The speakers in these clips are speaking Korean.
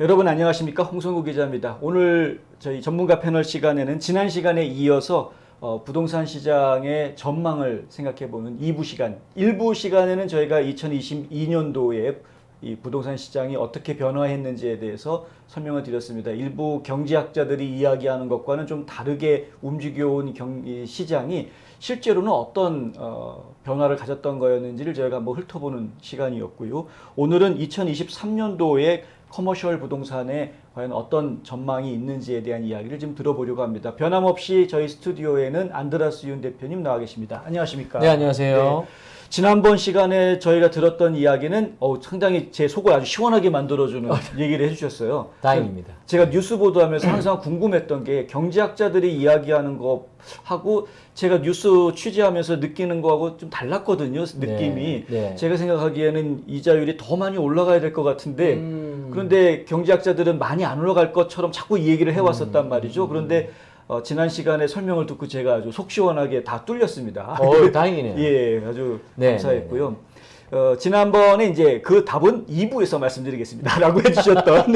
여러분 안녕하십니까? 홍성구 기자입니다. 오늘 저희 전문가 패널 시간에는 지난 시간에 이어서 부동산 시장의 전망을 생각해보는 2부 시간, 1부 시간에는 저희가 2022년도에 이 부동산 시장이 어떻게 변화했는지에 대해서 설명을 드렸습니다. 일부 경제학자들이 이야기하는 것과는 좀 다르게 움직여온 이 시장이 실제로는 어떤 변화를 가졌던 거였는지를 저희가 한번 훑어보는 시간이었고요. 오늘은 2023년도에 커머셜 부동산에 과연 어떤 전망이 있는지에 대한 이야기를 좀 들어보려고 합니다. 변함없이 저희 스튜디오에는 안드라스 윤 대표님 나와 계십니다. 안녕하십니까? 네, 안녕하세요. 네. 지난번 시간에 저희가 들었던 이야기는 상당히 제 속을 아주 시원하게 만들어주는 얘기를 해주셨어요. 다행입니다. 제가 뉴스 보도하면서 항상 궁금했던 게 경제학자들이 이야기하는 거하고 제가 뉴스 취재하면서 느끼는 거하고 좀 달랐거든요. 느낌이. 네. 제가 생각하기에는 이자율이 더 많이 올라가야 될 것 같은데 그런데 경제학자들은 많이 안 올라갈 것처럼 자꾸 이 얘기를 해왔었단 말이죠. 그런데 지난 시간에 설명을 듣고 제가 아주 속 시원하게 다 뚫렸습니다. 다행이네요. 예, 아주 네, 감사했고요. 지난번에 이제 그 답은 2부에서 말씀드리겠습니다. 라고 해주셨던.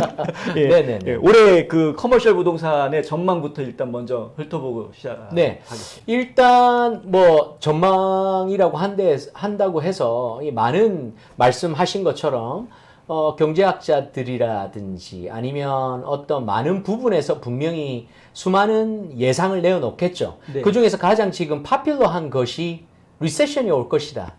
예, 네네네. 예, 올해 그 커머셜 부동산의 전망부터 일단 먼저 훑어보고 시작하겠습니다. 네. 일단 뭐 전망이라고 한다고 해서 이 많은 말씀하신 것처럼 경제학자들이라든지 아니면 어떤 많은 부분에서 분명히 수많은 예상을 내어놓겠죠. 네. 그 중에서 가장 지금 파퓰러한 것이 리세션이 올 것이다.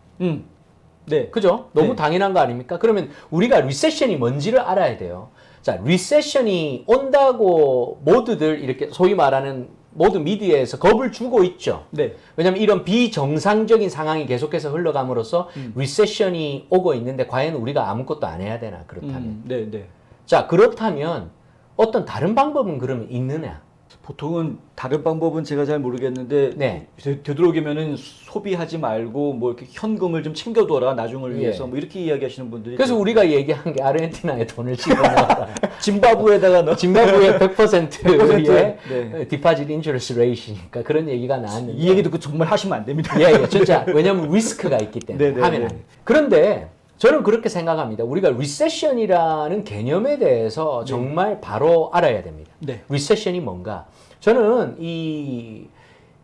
네. 그죠? 너무 네. 당연한 거 아닙니까? 그러면 우리가 리세션이 뭔지를 알아야 돼요. 자, 리세션이 온다고 모두들 이렇게 소위 말하는 모든 미디어에서 겁을 주고 있죠. 네. 왜냐하면 이런 비정상적인 상황이 계속해서 흘러감으로써 리세션이 오고 있는데 과연 우리가 아무것도 안 해야 되나 그렇다면. 네, 네. 자, 그렇다면 어떤 다른 방법은 그러면 있느냐? 보통은 다른 방법은 제가 잘 모르겠는데 네. 되도록이면은 소비하지 말고 뭐 이렇게 현금을 좀 챙겨둬라 나중을 위해서 뭐 이렇게 이야기하시는 분들이 그래서 우리가 얘기한 게 아르헨티나에 돈을 집어넣어라. 짐바브에다가 넣어. 짐바브웨 100%의 네. 디파짓 인슈런스 레이시니까 그런 얘기가 나왔는데 이 얘기 듣고 정말 하시면 안 됩니다. 예, 진짜 왜냐하면 리스크가 있기 때문에 네네. 하면 안 돼요. 그런데 저는 그렇게 생각합니다. 우리가 리세션이라는 개념에 대해서 정말 바로 알아야 됩니다. 네. 리세션이 뭔가? 저는 이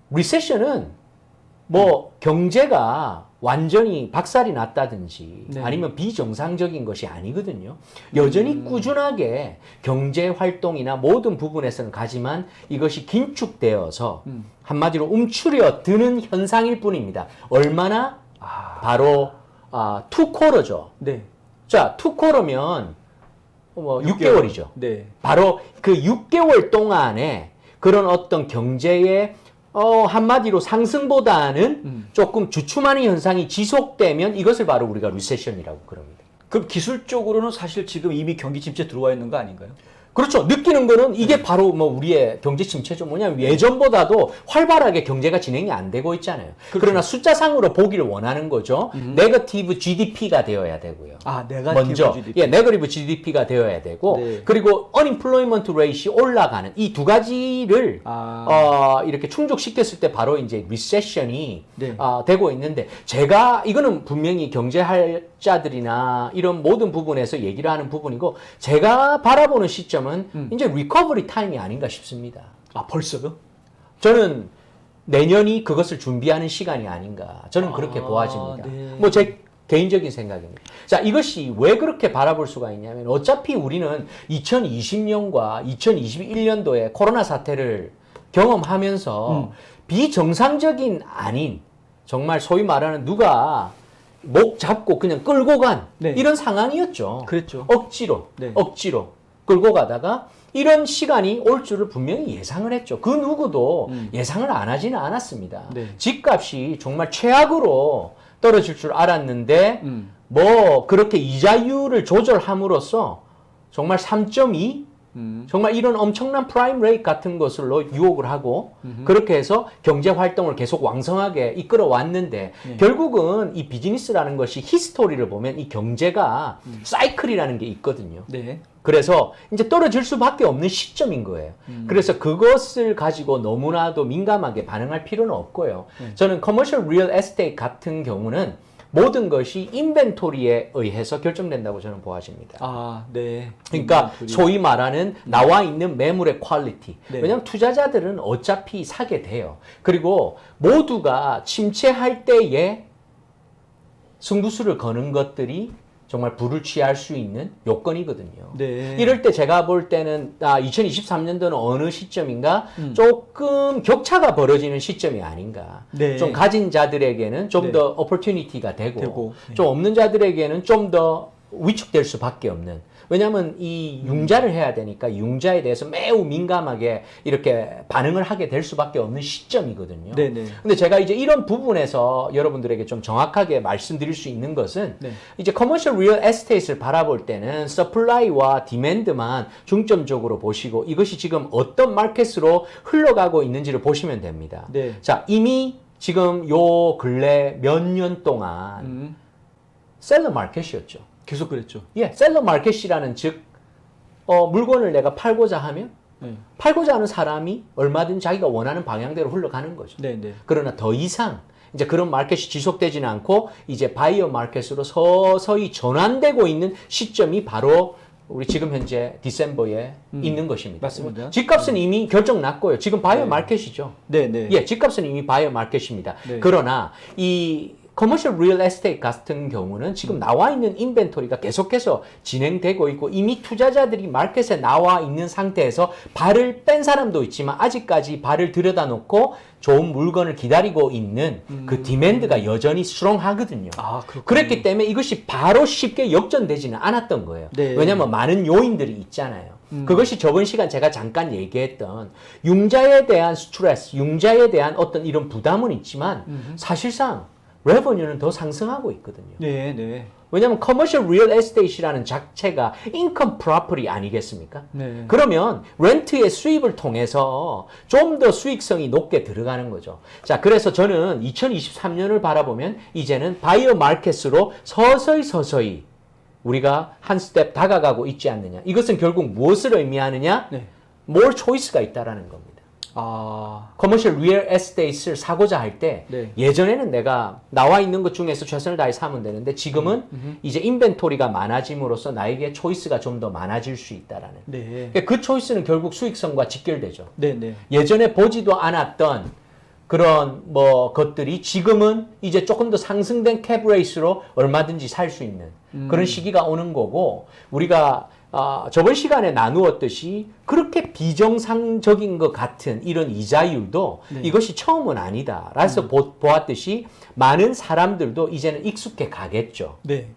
리세션은 뭐 경제가 완전히 박살이 났다든지 네. 아니면 비정상적인 것이 아니거든요. 여전히 꾸준하게 경제 활동이나 모든 부분에서는 가지만 이것이 긴축되어서 한마디로 움츠려 드는 현상일 뿐입니다. 얼마나? 바로 투쿼러죠. 네. 자, 투쿼러면 뭐 6개월이죠. 네. 바로 그 6개월 동안에 그런 어떤 경제의 한마디로 상승보다는 조금 주춤하는 현상이 지속되면 이것을 바로 우리가 리세션이라고 그럽니다. 그럼 기술적으로는 사실 지금 이미 경기 침체 들어와 있는 거 아닌가요? 그렇죠. 느끼는 거는 이게 바로 뭐 우리의 경제 침체죠. 뭐냐면 예전보다도 활발하게 경제가 진행이 안 되고 있잖아요. 그러나 숫자상으로 보기를 원하는 거죠. 네거티브 GDP가 되어야 되고요. 네가티브 먼저 GDP. 예, 네거티브 GDP가 되어야 되고 네. 그리고 unemployment rate이 올라가는 이 두 가지를 이렇게 충족시켰을 때 바로 이제 리세션이 네. 되고 있는데 제가 이거는 분명히 경제학자들이나 이런 모든 부분에서 얘기를 하는 부분이고 제가 바라보는 시점은 이제 리커버리 타임이 아닌가 싶습니다. 벌써요? 저는 내년이 그것을 준비하는 시간이 아닌가 저는 그렇게 보아집니다. 네. 뭐 제 개인적인 생각입니다. 자, 이것이 왜 그렇게 바라볼 수가 있냐면 어차피 우리는 2020년과 2021년도에 코로나 사태를 경험하면서 비정상적인 아닌 정말 소위 말하는 누가 목 잡고 그냥 끌고 간 네. 이런 상황이었죠. 그랬죠. 억지로 끌고 가다가 이런 시간이 올 줄을 분명히 예상을 했죠. 그 누구도 예상을 안 하지는 않았습니다. 네. 집값이 정말 최악으로 떨어질 줄 알았는데 뭐 그렇게 이자율을 조절함으로써 정말 3.2 정말 이런 엄청난 프라임 레이트 같은 것으로 유혹을 하고 그렇게 해서 경제 활동을 계속 왕성하게 이끌어 왔는데 결국은 이 비즈니스라는 것이 히스토리를 보면 이 경제가 사이클이라는 게 있거든요. 네. 그래서 이제 떨어질 수밖에 없는 시점인 거예요. 그래서 그것을 가지고 너무나도 민감하게 반응할 필요는 없고요. 저는 커머셜 리얼 에스테이트 같은 경우는 모든 것이 인벤토리에 의해서 결정된다고 저는 보아집니다. 아, 네. 그러니까 인벤토리. 소위 말하는 나와 있는 매물의 퀄리티. 네. 왜냐하면 투자자들은 어차피 사게 돼요. 그리고 모두가 침체할 때에 승부수를 거는 것들이 정말 불을 취할 수 있는 요건이거든요. 네. 이럴 때 제가 볼 때는 2023년도는 어느 시점인가 조금 격차가 벌어지는 시점이 아닌가. 네. 좀 가진 자들에게는 좀 네. 더 오퍼튜니티가 되고, 네. 좀 없는 자들에게는 좀 더 위축될 수밖에 없는. 왜냐하면 이 융자를 해야 되니까 융자에 대해서 매우 민감하게 이렇게 반응을 하게 될 수밖에 없는 시점이거든요. 네네. 근데 제가 이제 이런 부분에서 여러분들에게 좀 정확하게 말씀드릴 수 있는 것은 네. 이제 커머셜 리얼 에스테이트를 바라볼 때는 서플라이와 디맨드만 중점적으로 보시고 이것이 지금 어떤 마켓으로 흘러가고 있는지를 보시면 됩니다. 네. 자, 이미 지금 요 근래 몇 년 동안 셀러 마켓이었죠. 계속 그랬죠. 예, 셀러 마켓이라는 즉 물건을 내가 팔고자 하면 네. 팔고자 하는 사람이 얼마든 자기가 원하는 방향대로 흘러가는 거죠. 네네. 그러나 더 이상 이제 그런 마켓이 지속되지는 않고 이제 바이어 마켓으로 서서히 전환되고 있는 시점이 바로 우리 지금 현재 디셈버에 있는 것입니다. 맞습니다. 집값은 이미 결정 났고요. 지금 바이어 마켓이죠. 네네. 예, 집값은 이미 바이어 마켓입니다. 네. 그러나 이 커머셜 리얼 에스테이트 같은 경우는 지금 나와 있는 인벤토리가 계속해서 진행되고 있고 이미 투자자들이 마켓에 나와 있는 상태에서 발을 뺀 사람도 있지만 아직까지 발을 들여다놓고 좋은 물건을 기다리고 있는 그 디맨드가 여전히 스트롱하거든요. 아, 그렇군요. 그랬기 때문에 이것이 바로 쉽게 역전되지는 않았던 거예요. 네. 왜냐하면 많은 요인들이 있잖아요. 그것이 저번 시간 제가 잠깐 얘기했던 융자에 대한 스트레스, 융자에 대한 어떤 이런 부담은 있지만 사실상 레버뉴는 더 상승하고 있거든요. 네, 네. 왜냐하면 커머셜 리얼 에스테이트라는 자체가 인컴 프로퍼티 아니겠습니까? 네. 그러면 렌트의 수입을 통해서 좀 더 수익성이 높게 들어가는 거죠. 자, 그래서 저는 2023년을 바라보면 이제는 바이어 마켓으로 서서히 우리가 한 스텝 다가가고 있지 않느냐. 이것은 결국 무엇을 의미하느냐? 네. more choice가 있다라는 겁니다. 아, 커머셜 리얼 에스테이트를 사고자 할 때 네. 예전에는 내가 나와 있는 것 중에서 최선을 다해 사면 되는데 지금은 이제 인벤토리가 많아짐으로써 나에게 초이스가 좀 더 많아질 수 있다라는. 네. 그 초이스는 결국 수익성과 직결되죠. 네네. 예전에 보지도 않았던 그런 것들이 지금은 이제 조금 더 상승된 캡 레이스로 얼마든지 살 수 있는 그런 시기가 오는 거고 우리가 저번 시간에 나누었듯이 그렇게 비정상적인 것 같은 이런 이자율도 네. 이것이 처음은 아니다. 라서 보았듯이 많은 사람들도 이제는 익숙해 가겠죠. 네.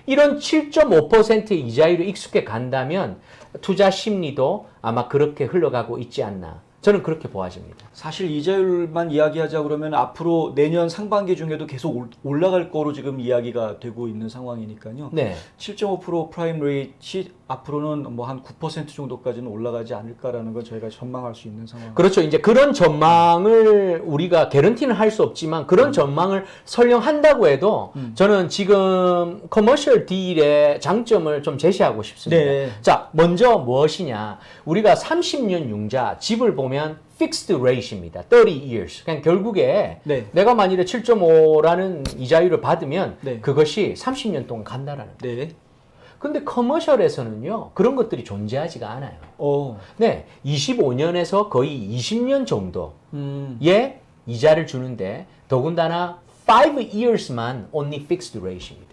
이런 7.5%의 이자율이 익숙해 간다면 투자 심리도 아마 그렇게 흘러가고 있지 않나. 저는 그렇게 보아집니다. 사실 이자율만 이야기하자 그러면 앞으로 내년 상반기 중에도 계속 올라갈 거로 지금 이야기가 되고 있는 상황이니까요. 네. 7.5% 프라임 레이트이 앞으로는 뭐 한 9% 정도까지는 올라가지 않을까라는 건 저희가 전망할 수 있는 상황. 그렇죠. 이제 그런 전망을 우리가 개런티는 할 수 없지만 그런 전망을 설령 한다고 해도 저는 지금 커머셜 딜의 장점을 좀 제시하고 싶습니다. 네. 자, 먼저 무엇이냐? 우리가 30년 융자 집을 보면 fixed rate입니다. 30 years. 그냥 결국에 네. 내가 만일에 7.5라는 이자율을 받으면 네. 그것이 30년 동안 간다라는 거예요. 네. 근데 커머셜에서는요. 그런 것들이 존재하지가 않아요. 어. 네, 25년에서 거의 20년 정도의 이자를 주는데 더군다나 5 years만 only fixed rate입니다.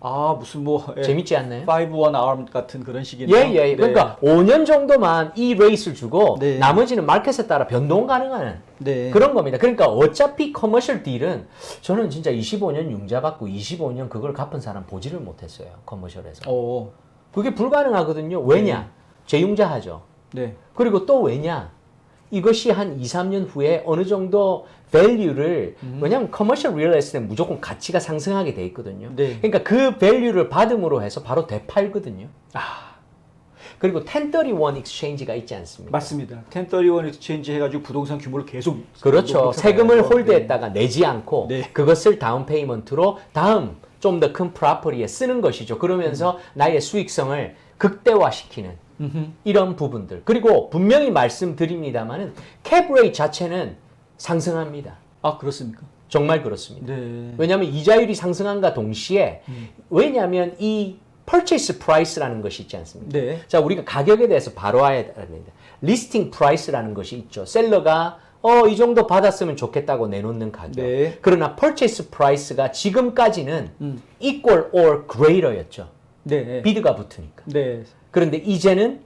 아, 무슨 뭐 재밌지 않나요? 5-1 arm 같은 그런 식이네요. 예. 네. 그러니까 5년 정도만 이 레이스를 주고 네. 나머지는 마켓에 따라 변동 가능한 네. 그런 겁니다. 그러니까 어차피 커머셜 딜은 저는 진짜 25년 융자 받고 25년 그걸 갚은 사람 보지를 못했어요. 커머셜에서. 어. 그게 불가능하거든요. 왜냐? 재융자하죠. 네. 그리고 또 왜냐? 이것이 한 2, 3년 후에 어느 정도 밸류를 왜냐하면 커머셜 리얼 에스테이트는 무조건 가치가 상승하게 돼 있거든요. 네. 그러니까 그 밸류를 받음으로 해서 바로 되팔거든요. 그리고 1031 익스체인지가 있지 않습니까? 맞습니다. 1031 익스체인지 해가지고 부동산 규모를 계속 그렇죠. 높여가야죠. 세금을 홀드했다가 내지 않고 네. 그것을 다운 페이먼트로 다음 좀 더 큰 프로퍼티에 쓰는 것이죠. 그러면서 나의 수익성을 극대화시키는 이런 부분들. 그리고 분명히 말씀드립니다만은 캡 레이트 자체는 상승합니다. 아, 그렇습니까? 정말 그렇습니다. 네. 왜냐하면 이자율이 상승한과 동시에 왜냐하면 이 purchase price라는 것이 있지 않습니까? 네. 자, 우리가 가격에 대해서 바로 와야 됩니다. listing price라는 것이 있죠. 셀러가 이 정도 받았으면 좋겠다고 내놓는 가격. 네. 그러나 purchase price가 지금까지는 equal or greater였죠. 네. 비드가 붙으니까. 네. 그런데 이제는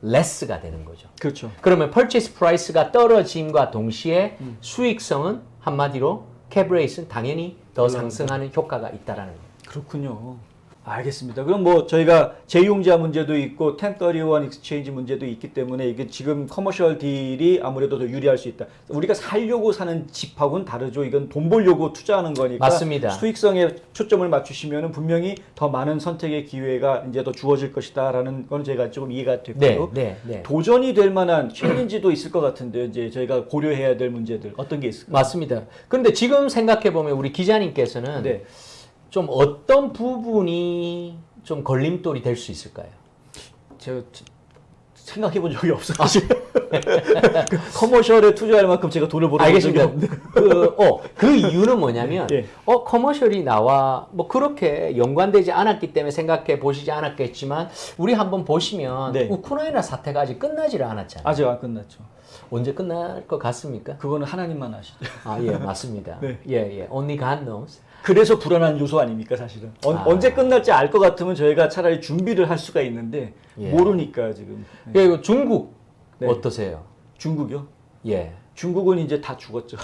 less가 되는 거죠. 그렇죠. 그러면 purchase price가 떨어짐과 동시에 수익성은 한마디로 cap rate는 당연히 더 상승하는 효과가 있다라는 거예요. 그렇군요. 알겠습니다. 그럼 뭐 저희가 제2용지화 문제도 있고 1031 익스체인지 문제도 있기 때문에 이게 지금 커머셜 딜이 아무래도 더 유리할 수 있다. 우리가 살려고 사는 집하고는 다르죠. 이건 돈 벌려고 투자하는 거니까 맞습니다. 수익성에 초점을 맞추시면 분명히 더 많은 선택의 기회가 이제 더 주어질 것이다라는 건 제가 조금 이해가 됐고요. 네. 도전이 될 만한 챌린지도 있을 것 같은데요. 이제 저희가 고려해야 될 문제들 어떤 게 있을까요? 맞습니다. 그런데 지금 생각해 보면 우리 기자님께서는 네. 좀 어떤 부분이 좀 걸림돌이 될 수 있을까요? 제가 생각해 본 적이 없어가지고 그 커머셜에 투자할 만큼 제가 돈을 벌어본 적이 알겠습니다. 없는데 그 이유는 뭐냐면 예. 커머셜이 나와 뭐 그렇게 연관되지 않았기 때문에 생각해 보시지 않았겠지만 우리 한번 보시면 네. 우크라이나 사태가 아직 끝나지를 않았잖아요. 아직 안 끝났죠. 언제 끝날 것 같습니까? 그거는 하나님만 아시죠. 아, 예, 맞습니다. 네. 예. Only God knows. 그래서 불안한 요소 아닙니까 사실은. 언제 끝날지 알 것 같으면 저희가 차라리 준비를 할 수가 있는데 예. 모르니까 지금. 네. 그리고 중국 네. 어떠세요? 중국이요? 예. 중국은 이제 다 죽었죠.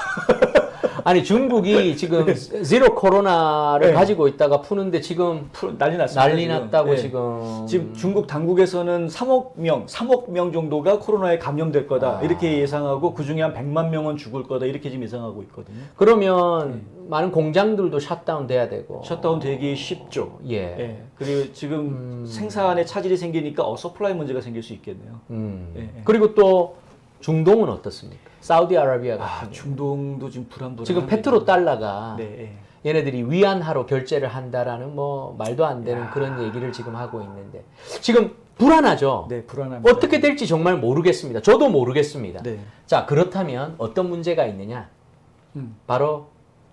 아니 중국이 지금 제로 코로나를 네. 가지고 있다가 푸는데 지금 난리 났습니다. 난리 지금. 났다고 네. 지금 중국 당국에서는 3억 명 정도가 코로나에 감염될 거다 이렇게 예상하고 그 중에 한 100만 명은 죽을 거다 이렇게 지금 예상하고 있거든요. 그러면 많은 공장들도 샷다운 돼야 되고 셧다운 되기 쉽죠. 예. 예. 그리고 지금 생산에 차질이 생기니까 서플라이 문제가 생길 수 있겠네요. 예. 그리고 또 중동은 어떻습니까? 사우디아라비아 같은 경우. 중동도 지금 불안불안. 지금 페트로 달러가 네. 얘네들이 위안화로 결제를 한다라는 뭐 말도 안 되는 그런 얘기를 지금 하고 있는데 지금 불안하죠. 네, 불안합니다. 어떻게 될지 정말 모르겠습니다. 저도 모르겠습니다. 네. 자, 그렇다면 어떤 문제가 있느냐? 바로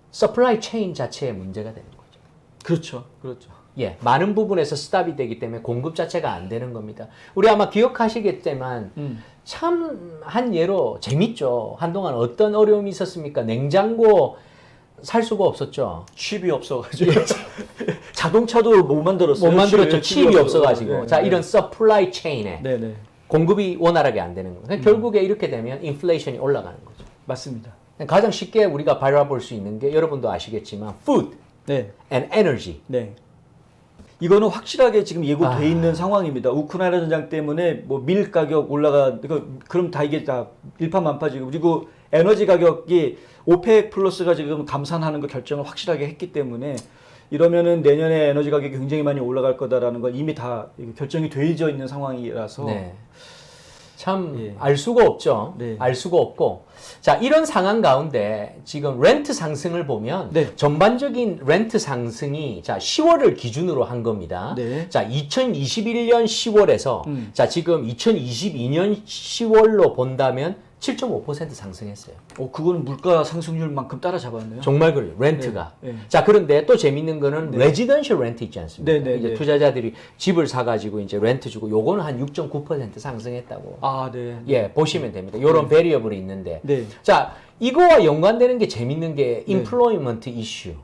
서플라이 체인 자체의 문제가 되는 거죠. 그렇죠. 그렇죠. 예, 많은 부분에서 스탑이 되기 때문에 공급 자체가 안 되는 겁니다. 우리 아마 기억하시겠지만 참 한 예로 재밌죠. 한동안 어떤 어려움이 있었습니까? 냉장고 살 수가 없었죠. 칩이 없어가지고 자동차도 못 만들었어요. 못 만들었죠. 칩이 칩이 없어가지고. 네, 자, 네. 이런 서플라이 체인에 네네. 공급이 원활하게 안 되는 거예요. 결국에 이렇게 되면 인플레이션이 올라가는 거죠. 맞습니다. 가장 쉽게 우리가 바라볼 수 있는 게 여러분도 아시겠지만 food 네. and energy. 네. 이거는 확실하게 지금 예고돼 아. 있는 상황입니다. 우크라이나 전장 때문에 뭐 밀 가격 그럼 다 이게 다 일파만파지고 그리고 에너지 가격이 오펙 플러스가 지금 감산하는 거 결정을 확실하게 했기 때문에 이러면은 내년에 에너지 가격이 굉장히 많이 올라갈 거다라는 건 이미 다 결정이 되어져 있는 상황이라서 네. 참 예. 알 수가 없죠. 네. 알 수가 없고. 자, 이런 상황 가운데 지금 렌트 상승을 보면 네. 전반적인 렌트 상승이 자, 10월을 기준으로 한 겁니다. 네. 자, 2021년 10월에서 자, 지금 2022년 10월로 본다면 7.5% 상승했어요. 그거는 물가 상승률만큼 따라잡았네요. 정말 그래요. 렌트가. 네, 네. 자, 그런데 또 재밌는 거는 레지던셜 렌트 있지 않습니까? 네, 네, 이제 네. 투자자들이 집을 사가지고 이제 렌트 주고 요거는 한 6.9% 상승했다고. 아, 네. 예, 보시면 됩니다. 요런 베리어블이 있는데. 네. 자, 이거와 연관되는 게 재밌는 게 인플로이먼트 이슈.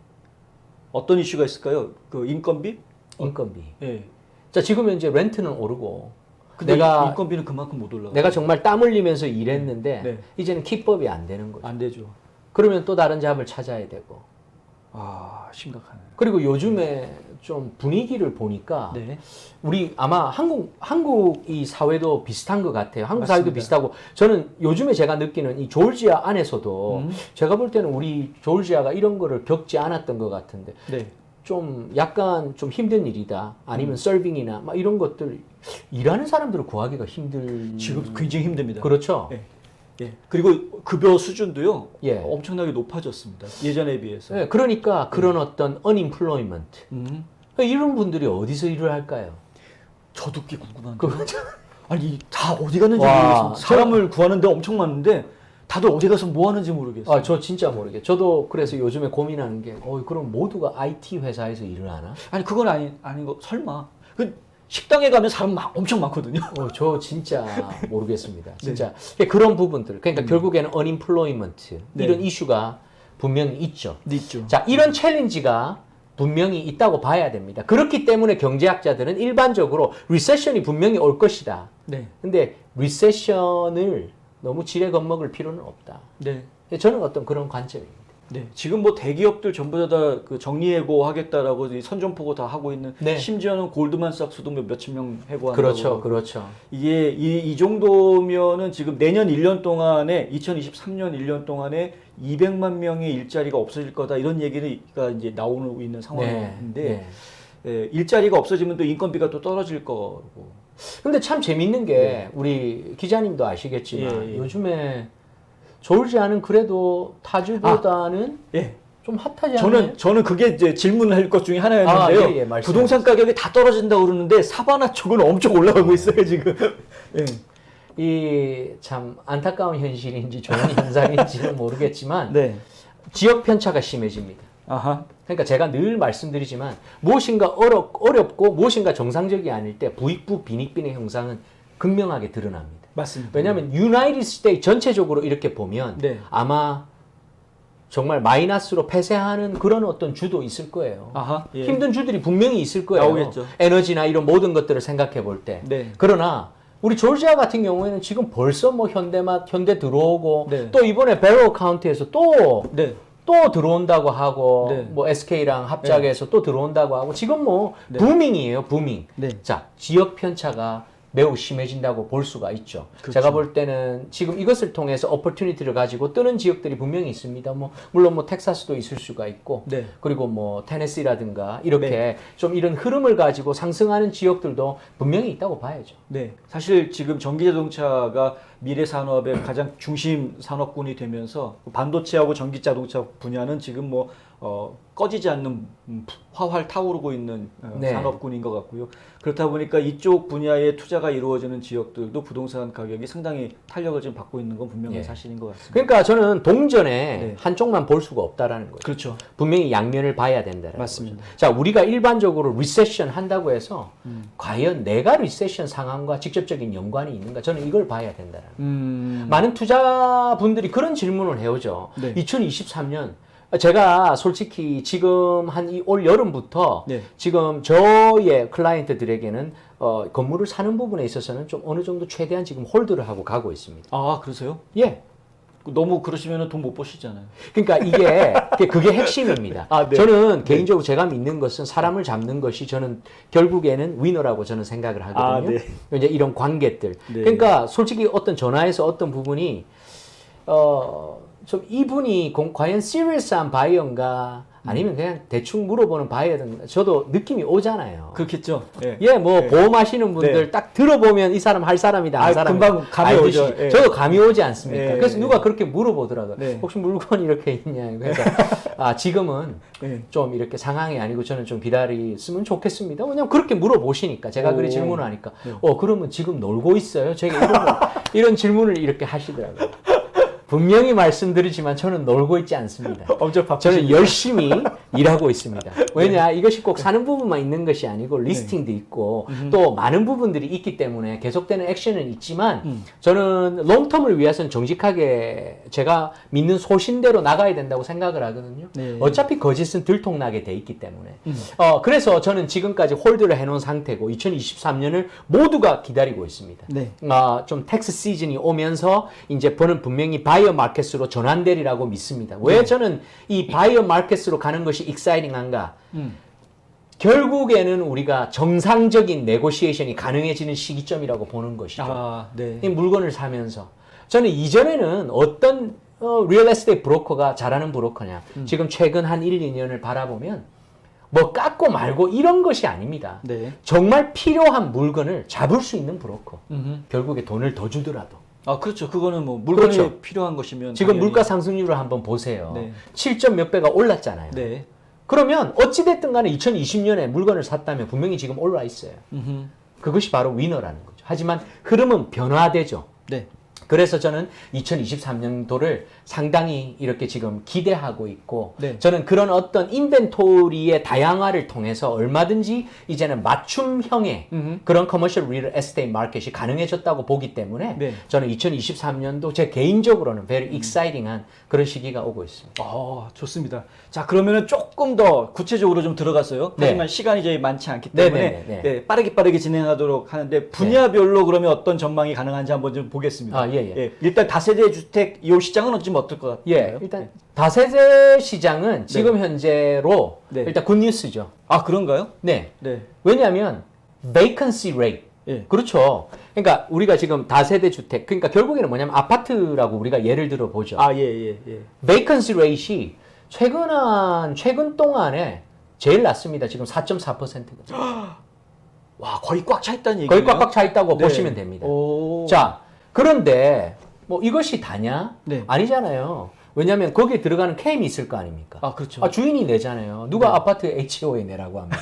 어떤 이슈가 있을까요? 그 인건비? 인건비. 예. 자, 지금 현재 렌트는 오르고 근데 내가 인건비는 그만큼 못 올라가. 내가 정말 땀 흘리면서 일했는데 네. 이제는 킥법이 안 되는 거죠. 안 되죠. 그러면 또 다른 잡을 찾아야 되고. 아, 심각하네. 그리고 요즘에 좀 분위기를 보니까 네. 우리 아마 한국 이 사회도 비슷한 것 같아요. 한국 사회도 맞습니다. 비슷하고 저는 요즘에 제가 느끼는 이 조지아 안에서도 제가 볼 때는 우리 조지아가 이런 거를 겪지 않았던 것 같은데 네. 좀 약간 좀 힘든 일이다. 아니면 서빙이나 막 이런 것들 일하는 사람들을 구하기가 힘들. 지금 굉장히 힘듭니다. 그렇죠. 예. 예. 그리고 급여 수준도요. 예. 엄청나게 높아졌습니다. 예전에 비해서. 예, 그러니까 그런 어떤 unemployment 이런 분들이 어디서 일을 할까요? 저도 그게 궁금한데. 아니 다 어디 갔는지 와, 모르겠습니다. 사람을 구하는데 엄청 많은데 다들 어디 가서 뭐 하는지 모르겠어요. 아, 저 진짜 모르겠어요. 저도 그래서 요즘에 고민하는 게, 그럼 모두가 IT 회사에서 일을 하나? 아니 그건 아닌 거 설마. 그 식당에 가면 사람 엄청 많거든요. 저 진짜 모르겠습니다. 진짜 그런 부분들. 그러니까 결국에는 unemployment 이런 이슈가 분명히 있죠. 있죠. 자, 이런 챌린지가 분명히 있다고 봐야 됩니다. 그렇기 때문에 경제학자들은 일반적으로 리세션이 분명히 올 것이다. 네. 근데 리세션을 너무 지레 겁먹을 필요는 없다. 네. 저는 어떤 그런 관점입니다. 네. 지금 뭐 대기업들 전부 다 그 정리해고 하겠다라고 선전포고 다 하고 있는. 네. 심지어는 골드만삭스도 몇천 명 해고한다고. 그렇죠, 그렇죠. 이게 이 정도면은 지금 내년 1년 동안에 2023년 1년 동안에 200만 명의 일자리가 없어질 거다 이런 얘기가 이제 나오고 있는 상황인데 일자리가 없어지면 또 인건비가 또 떨어질 거고. 근데 참 재밌는 게 우리 기자님도 아시겠지만 요즘에 조지아는 그래도 타주보다는 좀 핫하지 않나요? 저는 그게 이제 질문할 것 중에 하나였는데요. 부동산 가격이 다 떨어진다고 그러는데 사바나 쪽은 엄청 올라가고 있어요 지금. 이 참 안타까운 현실인지 좋은 현상인지는 모르겠지만 지역 편차가 심해집니다. 아하. 그러니까 제가 늘 말씀드리지만 무엇인가 어렵고 무엇인가 정상적이 아닐 때 부익부 빈익빈의 형상은 극명하게 드러납니다. 맞습니다. 왜냐하면 유나이티드 스테이트 전체적으로 이렇게 보면 아마 정말 마이너스로 폐쇄하는 그런 어떤 주도 있을 거예요. 아하, 힘든 주들이 분명히 있을 거예요. 나오겠죠. 에너지나 이런 모든 것들을 생각해 볼 때. 그러나 우리 조지아 같은 경우에는 지금 벌써 뭐 현대 들어오고 또 이번에 베로 카운티에서 또 들어온다고 하고 뭐 SK랑 합작해서 또 들어온다고 하고 지금 뭐 부밍이에요, 부밍. 자, 지역 편차가 매우 심해진다고 볼 수가 있죠. 그렇죠. 제가 볼 때는 지금 이것을 통해서 오퍼튜니티를 가지고 뜨는 지역들이 분명히 있습니다. 물론 텍사스도 있을 수가 있고, 그리고 뭐 테네시라든가 이렇게 좀 이런 흐름을 가지고 상승하는 지역들도 분명히 있다고 봐야죠. 사실 지금 전기자동차가 미래 산업의 가장 중심 산업군이 되면서 반도체하고 전기자동차 분야는 지금 꺼지지 않는 활활 타오르고 있는 산업군인 것 같고요. 그렇다 보니까 이쪽 분야에 투자가 이루어지는 지역들도 부동산 가격이 상당히 탄력을 좀 받고 있는 건 분명한 사실인 것 같습니다. 그러니까 저는 동전에 한쪽만 볼 수가 없다라는 거죠. 그렇죠. 분명히 양면을 봐야 된다는 맞습니다. 거죠. 자, 우리가 일반적으로 리세션 한다고 해서 과연 내가 리세션 상황과 직접적인 연관이 있는가? 저는 이걸 봐야 된다는 거죠. 많은 투자분들이 그런 질문을 해오죠. 2023년 제가 솔직히 지금 한 올 여름부터 지금 저의 클라이언트들에게는 건물을 사는 부분에 있어서는 좀 어느 정도 최대한 지금 홀드를 하고 가고 있습니다. 아, 그러세요? 예. 너무 그러시면 돈 못 버시잖아요. 그러니까 그게 핵심입니다. 저는 개인적으로 제가 믿는 것은 사람을 잡는 것이 저는 결국에는 위너라고 저는 생각을 하거든요. 이제 이런 관계들. 그러니까 솔직히 어떤 전화에서 어떤 부분이 좀 이분이 과연 시리어스한 바이어인가 아니면 그냥 대충 물어보는 바이어든 저도 느낌이 오잖아요. 그렇겠죠. 보험하시는 분들 딱 들어보면 이 사람 할 사람이다 안 사람 금방 감이 오죠. 저도 감이 오지 않습니까? 그래서 누가 그렇게 물어보더라고요. 혹시 물건이 이렇게 있냐. 그래서 지금은 좀 이렇게 상황이 아니고 저는 좀 기다리시면 좋겠습니다. 왜냐면 그렇게 물어보시니까 제가 그렇게 질문을 하니까 그러면 지금 놀고 있어요? 제가 이런 질문을 이렇게 하시더라고요. 분명히 말씀드리지만 저는 놀고 있지 않습니다. 저는 열심히 일하고 있습니다. 왜냐? 이것이 꼭 사는 부분만 있는 것이 아니고 리스팅도 있고 또 많은 부분들이 있기 때문에 계속되는 액션은 있지만 저는 롱텀을 위해서는 정직하게 제가 믿는 소신대로 나가야 된다고 생각을 하거든요. 어차피 거짓은 들통나게 돼 있기 때문에. 그래서 저는 지금까지 홀드를 해놓은 상태고 2023년을 모두가 기다리고 있습니다. 좀 텍스 시즌이 오면서 이제 저는 분명히 바이어 마켓으로 전환되리라고 믿습니다. 왜 저는 이 바이어 마켓으로 가는 것이 익사이팅한가? 결국에는 우리가 정상적인 네고시에이션이 가능해지는 시기점이라고 보는 것이죠. 이 물건을 사면서. 저는 이전에는 어떤 리얼 에스테이트 브로커가 잘하는 브로커냐. 지금 최근 한 1, 2년을 바라보면 뭐 깎고 말고 이런 것이 아닙니다. 정말 필요한 물건을 잡을 수 있는 브로커. 결국에 돈을 더 주더라도. 그렇죠. 그거는 뭐 물건이 필요한 것이면 지금 물가 상승률을 한번 보세요. 7점 몇 배가 올랐잖아요. 그러면 어찌됐든 간에 2020년에 물건을 샀다면 분명히 지금 올라 있어요. 그것이 바로 위너라는 거죠. 하지만 흐름은 변화되죠. 그래서 저는 2023년도를 상당히 이렇게 지금 기대하고 있고 네. 저는 그런 어떤 인벤토리의 다양화를 통해서 얼마든지 이제는 맞춤형의 그런 커머셜 리얼 에스테이트 마켓이 가능해졌다고 보기 때문에 네. 저는 2023년도 제 개인적으로는 very exciting한 그런 시기가 오고 있습니다. 좋습니다. 자, 그러면은 조금 더 구체적으로 좀 들어갔어요. 네. 하지만 시간이 저희 많지 않기 때문에 네. 네, 빠르게 진행하도록 하는데 분야별로 그러면 어떤 전망이 가능한지 한번 좀 보겠습니다. 예. 일단 다세대 주택 이 시장은 좀 어떨 것 같아요? 예, 일단 다세대 시장은 지금 현재로 네. 일단 굿뉴스죠. 아, 그런가요? 네. 네. 왜냐하면 vacancy rate 예. 그렇죠. 그러니까 우리가 지금 다세대 주택 그러니까 결국에는 뭐냐면 아파트라고 우리가 예를 들어 보죠. 예. vacancy rate이 최근 동안에 제일 낮습니다. 지금 4.4%가. 와, 거의 꽉 차 있다는 얘기예요. 거의 꽉꽉 차 있다고 네. 보시면 됩니다. 오. 자, 그런데 뭐 이것이 다냐? 네. 아니잖아요. 왜냐하면 거기에 들어가는 캠이 있을 거 아닙니까? 아, 그렇죠. 주인이 내잖아요. 누가 네. 아파트 HOA 내라고 합니까?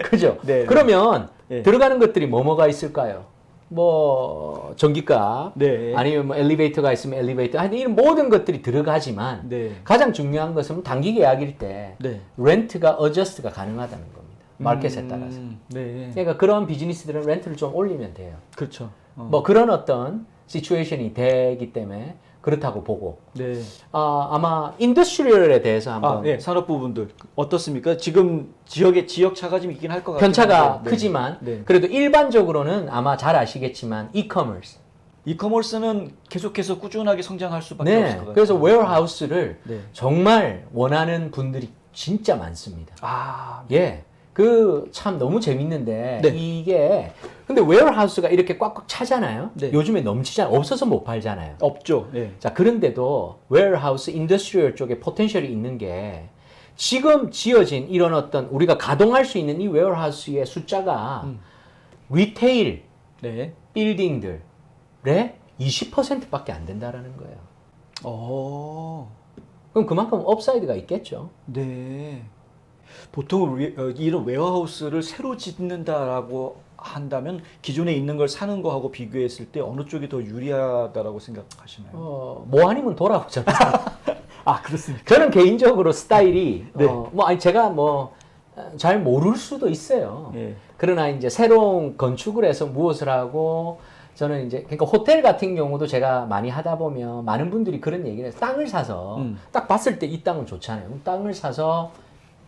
그죠? 네. 그러면 네. 들어가는 것들이 뭐가 있을까요? 뭐 전기값, 네. 아니면 뭐 엘리베이터가 있으면 엘리베이터, 하여튼 이런 모든 것들이 들어가지만 네. 가장 중요한 것은 단기 계약일 때 네. 렌트가 어저스트가 가능하다는 겁니다. 마켓에 따라서. 네. 그러니까 그런 비즈니스들은 렌트를 좀 올리면 돼요. 그렇죠. 뭐 그런 어떤 시츄에이션이 되기 때문에 그렇다고 보고 네. 아마 인더스트리얼에 대해서 한번 네. 산업 부분들 어떻습니까? 지금 지역 차가 좀 있긴 할 것 같아요. 편차가 크지만 네. 그래도 일반적으로는 아마 잘 아시겠지만 이커머스 이커머스는 계속해서 꾸준하게 성장할 수밖에 없을 것 네. 같아요. 그래서 웨어하우스를 네. 정말 원하는 분들이 진짜 많습니다. 아, 예. 그 참 너무 재밌는데 네. 이게 근데 웨어하우스가 이렇게 꽉꽉 차잖아요. 네. 요즘에 넘치잖아요. 없어서 못 팔잖아요. 없죠. 네. 자, 그런데도 웨어하우스 인더스트리얼 쪽에 포텐셜이 있는 게 지금 지어진 이런 어떤 우리가 가동할 수 있는 이 웨어하우스의 숫자가 리테일 네. 빌딩들의 20%밖에 안 된다라는 거예요. 그럼 그만큼 업사이드가 있겠죠. 네. 보통 이런 웨어하우스를 새로 짓는다라고 한다면 기존에 있는 걸 사는 거하고 비교했을 때 어느 쪽이 더 유리하다라고 생각하시나요? 뭐 아니면 돌아오잖아요. 아, 그렇습니까? 저는 개인적으로 스타일이 네. 제가 잘 모를 수도 있어요. 예. 그러나 이제 새로운 건축을 해서 무엇을 하고 저는 이제 그러니까 호텔 같은 경우도 제가 많이 하다 보면 많은 분들이 그런 얘기를 해요. 땅을 사서 딱 봤을 때 이 땅은 좋잖아요. 땅을 사서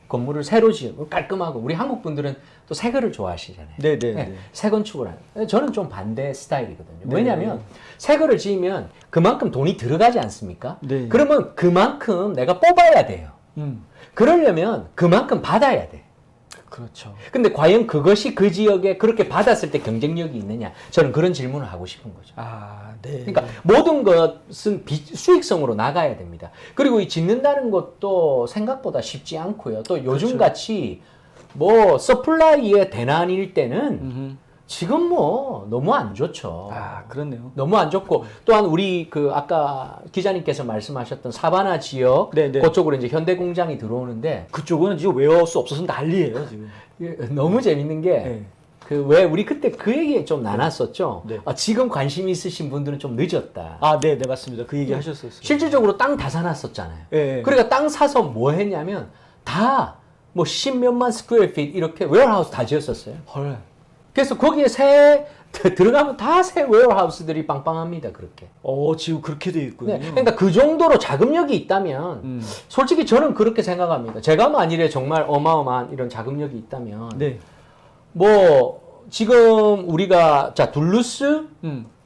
건물을 새로 지으고 깔끔하고 우리 한국 분들은 또 새 거를 좋아하시잖아요. 네네. 새 건축을 하는. 저는 좀 반대 스타일이거든요. 네. 왜냐하면 새 거를 지으면 그만큼 돈이 들어가지 않습니까? 네. 그러면 그만큼 내가 뽑아야 돼요. 음. 그러려면 그만큼 받아야 돼. 그렇죠. 근데 과연 그것이 그 지역에 그렇게 받았을 때 경쟁력이 있느냐? 저는 그런 질문을 하고 싶은 거죠. 아, 네. 그러니까 모든 것은 수익성으로 나가야 됩니다. 그리고 이 짓는다는 것도 생각보다 쉽지 않고요. 또 요즘 그렇죠. 같이 뭐 서플라이의 대난일 때는 지금 뭐 너무 안 좋죠. 아, 그렇네요. 너무 안 좋고 또한 우리 그 아까 기자님께서 말씀하셨던 사바나 지역 네네. 그쪽으로 이제 현대 공장이 들어오는데 그쪽은 지금 웨어하우스 없어서 난리예요, 지금. 너무 재밌는 게 네. 그 왜 우리 그때 그 얘기 좀 나눴었죠. 네. 지금 관심 있으신 분들은 좀 늦었다. 아, 네, 맞습니다. 그 얘기 하셨었어요. 실질적으로 땅 다 사놨었잖아요. 예. 그러니까 땅 사서 뭐 했냐면 다 뭐 10몇만 스퀘어 피트 이렇게 웨어하우스 다 지었었어요. 헐. 그래서 거기에 들어가면 다 새 웨어하우스들이 빵빵합니다. 그렇게. 지금 그렇게 돼 있군요. 네, 그러니까 그 정도로 자금력이 있다면 솔직히 저는 그렇게 생각합니다. 제가 만일에 정말 어마어마한 이런 자금력이 있다면 네. 뭐 지금 우리가 자 둘루스,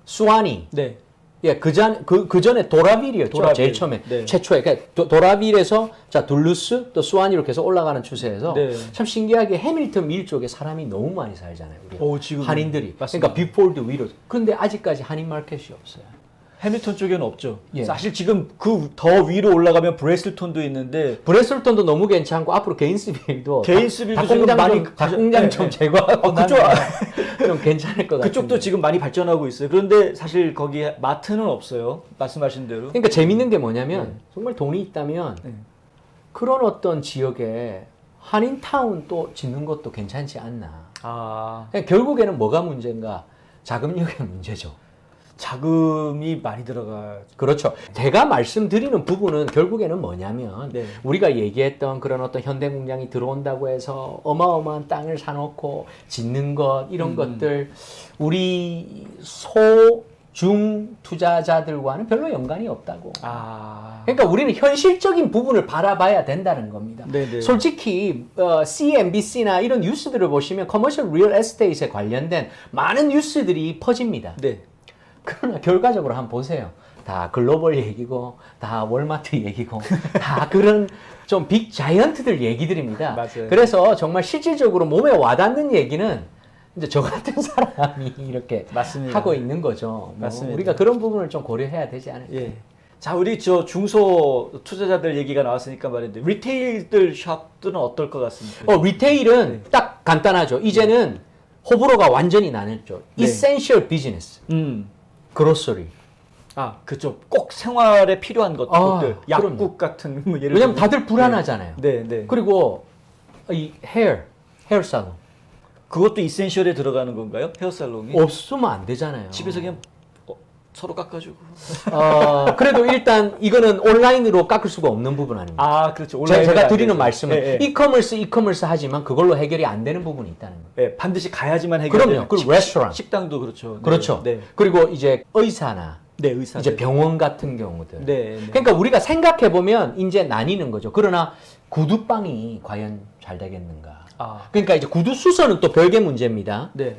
수와니, 네. 예, 그 전에 도라빌이었죠. 도라빌. 제일 처음에. 네. 최초에. 그러니까 도라빌에서 자, 둘루스, 또 수완이로 계속 올라가는 추세에서 네. 참 신기하게 해밀턴 밀 쪽에 사람이 너무 많이 살잖아요. 우리 지금 한인들이. 맞습니다. 그러니까 비폴드 위로. 그런데 아직까지 한인 마켓이 없어요. 해밀턴 쪽에는 없죠. 예. 사실 지금 그 더 위로 올라가면 브레슬톤도 있는데 브레슬턴도 너무 괜찮고 앞으로 게인스빌도 게인스빌도 지금 많이 닭공장 좀 제거하고 그쪽 좀 괜찮을 것 같아요. 그쪽도 지금 많이 발전하고 있어요. 그런데 사실 거기 마트는 없어요. 말씀하신 대로. 그러니까 재밌는 게 뭐냐면 정말 돈이 있다면 네. 그런 어떤 지역에 한인타운 또 짓는 것도 괜찮지 않나. 아, 그러니까 결국에는 뭐가 문제인가? 자금력의 문제죠. 자금이 많이 들어가. 그렇죠. 제가 말씀드리는 부분은 결국에는 뭐냐면 네. 우리가 얘기했던 그런 어떤 현대공장이 들어온다고 해서 어마어마한 땅을 사놓고 짓는 것 이런 것들 우리 중 투자자들과는 별로 연관이 없다고. 아. 그러니까 우리는 현실적인 부분을 바라봐야 된다는 겁니다. 네네. 솔직히 CNBC나 이런 뉴스들을 보시면 커머셜 리얼 에스테이트에 관련된 많은 뉴스들이 퍼집니다. 네. 그러나 결과적으로 한번 보세요. 다 글로벌 얘기고 다 월마트 얘기고 다 그런 좀 빅 자이언트들 얘기들입니다. 맞아요. 그래서 정말 실질적으로 몸에 와닿는 얘기는 이제 저 같은 사람이 이렇게 맞습니다. 하고 있는 거죠. 뭐 맞습니다. 우리가 그런 부분을 좀 고려해야 되지 않을까. 예. 자, 우리 저 중소 투자자들 얘기가 나왔으니까 말인데 리테일들 샵들은 어떨 것 같습니까? 리테일은 딱 간단하죠. 이제는 호불호가 완전히 나뉘었죠. 네. essential business, 그로서리. 아, 그죠. 꼭 생활에 필요한 것들, 아, 약국 그럼요. 같은 뭐 예를 왜냐면 들면 다들 불안하잖아요. 네, 네. 그리고 이 헤어 살론 그것도 이센셜에 들어가는 건가요? 헤어살롱이? 없으면 안 되잖아요. 집에서 그냥 서로 깎아주고. 그래도 일단 이거는 온라인으로 깎을 수가 없는 부분 아닙니까? 아, 그렇죠. 온라인으로 제가 안 드리는 되죠. 말씀은 예, 예. 이커머스 하지만 그걸로 해결이 안 되는 부분이 있다는 거예요. 예, 반드시 가야지만 해결돼요. 그럼요. 그리고 레스토랑. 식당도 그렇죠. 네. 그렇죠. 네. 그리고 이제 의사나 네, 의사. 이제 병원 같은 경우들. 네, 네. 그러니까 우리가 생각해 보면 이제 나뉘는 거죠. 그러나 구두방이 과연 잘 되겠는가? 아, 그러니까 이제 구두 수선은 또 별개 문제입니다. 네.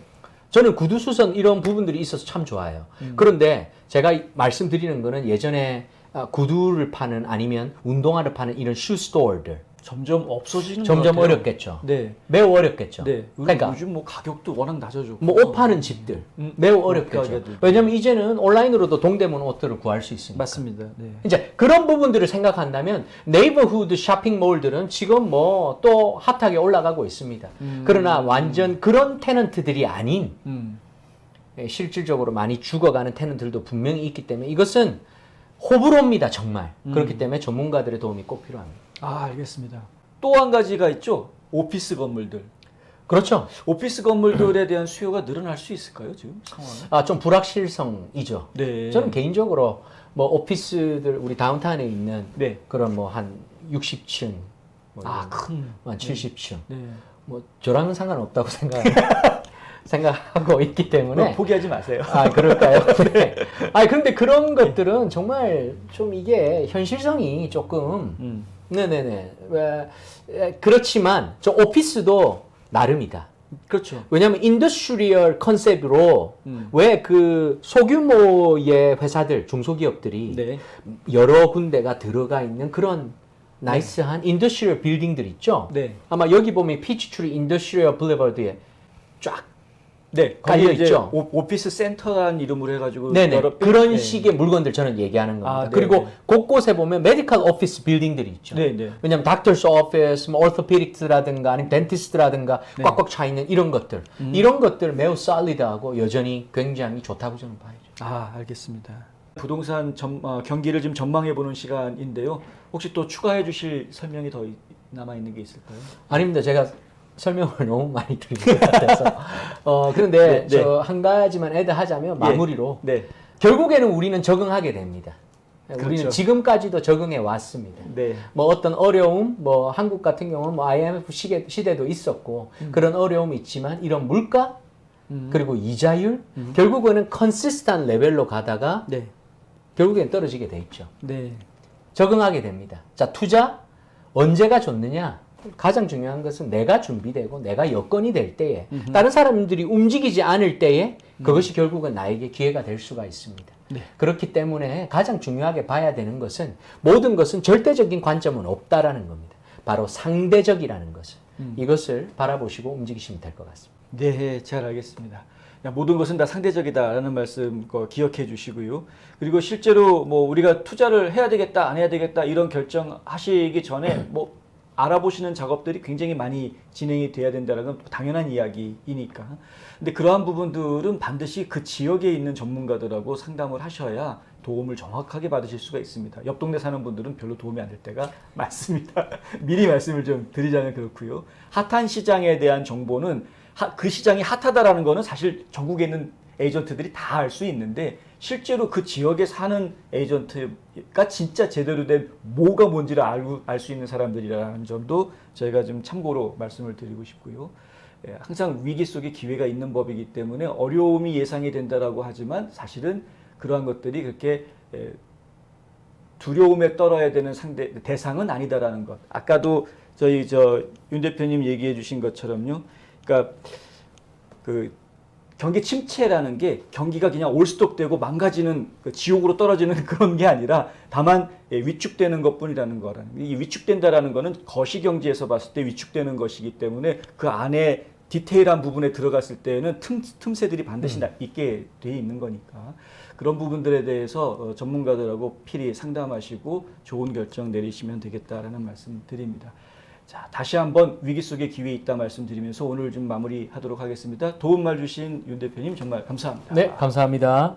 저는 구두 수선 이런 부분들이 있어서 참 좋아요. 그런데 제가 말씀드리는 거는 예전에 구두를 파는 아니면 운동화를 파는 이런 슈 스토어들 점점 없어지는 점점 것 같아요. 어렵겠죠. 네. 매우 어렵겠죠. 네. 그러니까 요즘 뭐 가격도 워낙 낮아졌고. 뭐 옷 파는 집들 매우 어렵겠죠. 가게들. 왜냐면 이제는 온라인으로도 동대문 옷들을 구할 수 있으니까. 맞습니다. 네. 이제 그런 부분들을 생각한다면 네이버후드 쇼핑몰들은 지금 뭐 또 핫하게 올라가고 있습니다. 그러나 완전 그런 테넌트들이 아닌 실질적으로 많이 죽어가는 테넌트들도 분명히 있기 때문에 이것은 호불호입니다. 정말. 그렇기 때문에 전문가들의 도움이 꼭 필요합니다. 아, 알겠습니다. 또 한 가지가 있죠. 오피스 건물들. 그렇죠. 오피스 건물들에 대한 수요가 늘어날 수 있을까요, 지금 상황은? 좀 불확실성이죠. 네. 저는 개인적으로 뭐 오피스들 우리 다운타운에 있는 네. 그런 뭐 한 60층, 뭐 아, 큰. 한 70층, 네. 뭐 저랑은 상관없다고 생각하고 있기 때문에 그럼 포기하지 마세요. 아, 그럴까요? 네. 그런데 그런 것들은 정말 좀 이게 현실성이 조금 네네네. 그렇지만 저 오피스도 나름이다. 그렇죠. 왜냐하면 인더스트리얼 컨셉으로 왜 그 소규모의 회사들, 중소기업들이 네. 여러 군데가 들어가 있는 그런 나이스한 인더스트리얼 빌딩들 있죠? 네. 아마 여기 보면 피치트리 인더스트리얼 블레버드에 쫙 네. 깔려 거기 이제 있죠. 오피스 센터라는 이름으로 해가지고 네네. 여러 그런 네. 식의 물건들 저는 얘기하는 겁니다. 아, 네, 그리고 네. 곳곳에 보면 메디컬 오피스 빌딩들이 있죠. 네, 네. 왜냐하면 닥터스 오피스, 뭐 orthopedic라든가 아니면 덴티스트라든가 네. 꽉꽉 차 있는 이런 것들. 이런 것들 매우 솔리드하고 여전히 굉장히 좋다고 저는 봐야죠. 아, 알겠습니다. 부동산 경기를 좀 전망해 보는 시간인데요. 혹시 또 추가해 주실 설명이 더 남아 있는 게 있을까요? 아닙니다. 제가 설명을 너무 많이 드린 것 같아서. 그런데 네, 네. 저 한 가지만 애드하자면 마무리로 네. 결국에는 우리는 적응하게 됩니다. 우리는 그렇죠. 지금까지도 적응해 왔습니다. 네. 뭐 어떤 어려움, 뭐 한국 같은 경우는 뭐 IMF 시대도 있었고 그런 어려움이 있지만 이런 물가 그리고 이자율 결국에는 컨시스탄 레벨로 가다가 네. 결국엔 떨어지게 돼 있죠. 네. 적응하게 됩니다. 자, 투자 언제가 좋느냐? 가장 중요한 것은 내가 준비되고 내가 여건이 될 때에 다른 사람들이 움직이지 않을 때에 그것이 결국은 나에게 기회가 될 수가 있습니다. 네. 그렇기 때문에 가장 중요하게 봐야 되는 것은 모든 것은 절대적인 관점은 없다라는 겁니다. 바로 상대적이라는 것을 이것을 바라보시고 움직이시면 될 것 같습니다. 네, 잘 알겠습니다. 모든 것은 다 상대적이다라는 말씀 기억해 주시고요. 그리고 실제로 뭐 우리가 투자를 해야 되겠다, 안 해야 되겠다 이런 결정하시기 전에 뭐 알아보시는 작업들이 굉장히 많이 진행이 돼야 된다는 건 당연한 이야기이니까. 근데 그러한 부분들은 반드시 그 지역에 있는 전문가들하고 상담을 하셔야 도움을 정확하게 받으실 수가 있습니다. 옆 동네 사는 분들은 별로 도움이 안 될 때가 많습니다. 미리 말씀을 좀 드리자면 그렇고요. 핫한 시장에 대한 정보는 그 시장이 핫하다라는 거는 사실 전국에 있는 에이전트들이 다 알 수 있는데 실제로 그 지역에 사는 에이전트가 진짜 제대로 된 뭐가 뭔지를 알 수 있는 사람들이라는 점도 저희가 좀 참고로 말씀을 드리고 싶고요. 예, 항상 위기 속에 기회가 있는 법이기 때문에 어려움이 예상이 된다라고 하지만 사실은 그러한 것들이 그렇게 두려움에 떨어야 되는 대상은 아니다라는 것. 아까도 저희 윤 대표님 얘기해 주신 것처럼요. 그러니까 그 경기 침체라는 게 경기가 그냥 올스톱되고 망가지는 지옥으로 떨어지는 그런 게 아니라 다만 위축되는 것뿐이라는 거라는. 이 위축된다라는 거는 거시경제에서 봤을 때 위축되는 것이기 때문에 그 안에 디테일한 부분에 들어갔을 때는 틈새들이 반드시 있게 돼 있는 거니까 그런 부분들에 대해서 전문가들하고 필히 상담하시고 좋은 결정 내리시면 되겠다라는 말씀 드립니다. 자, 다시 한번 위기 속에 기회 있다 말씀드리면서 오늘 좀 마무리하도록 하겠습니다. 도움말 주신 윤 대표님 정말 감사합니다. 네, 감사합니다.